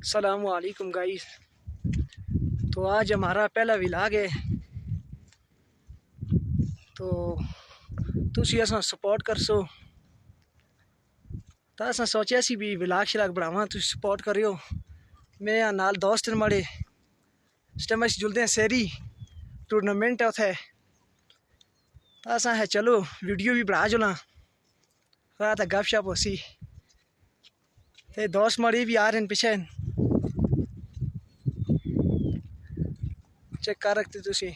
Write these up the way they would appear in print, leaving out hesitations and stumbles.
अस्सलामुअलैकुम गाइस। तो आज हमारा पहला व्लॉग है, तो तुसी असां सपोर्ट करसो। तो असां सोचा सी भी व्लॉग शलॉग बनावा, तुसी सपोर्ट करियो। मेरे यहाँ नाल दोस्त न माड़े इस टाइम अस जुलदे हैं सेरी टूर्नामेंट है उत्थे। तो असां है चलो वीडियो भी बना जुला, रात गप शप होसी। ते दोस्त माड़े भी आ रहे हैं पीछे, चेक कर रखते तुसी।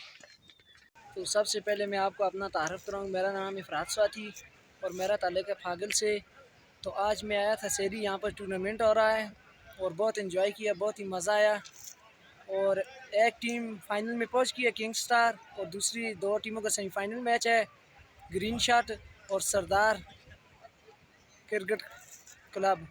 तो सबसे पहले मैं आपको अपना तारफ़ कराऊँ। मेरा नाम है फ़रात स्वाति और मेरा ताल्लुक़ है फागल से। तो आज मैं आया था सेरी, यहाँ पर टूर्नामेंट हो रहा है और बहुत इन्जॉय किया, बहुत ही मज़ा आया। और एक टीम फाइनल में पहुँच गई है, किंग स्टार, और दूसरी दो टीमों का सेमीफाइनल मैच है, ग्रीन शॉट और सरदार क्रिकेट क्लब।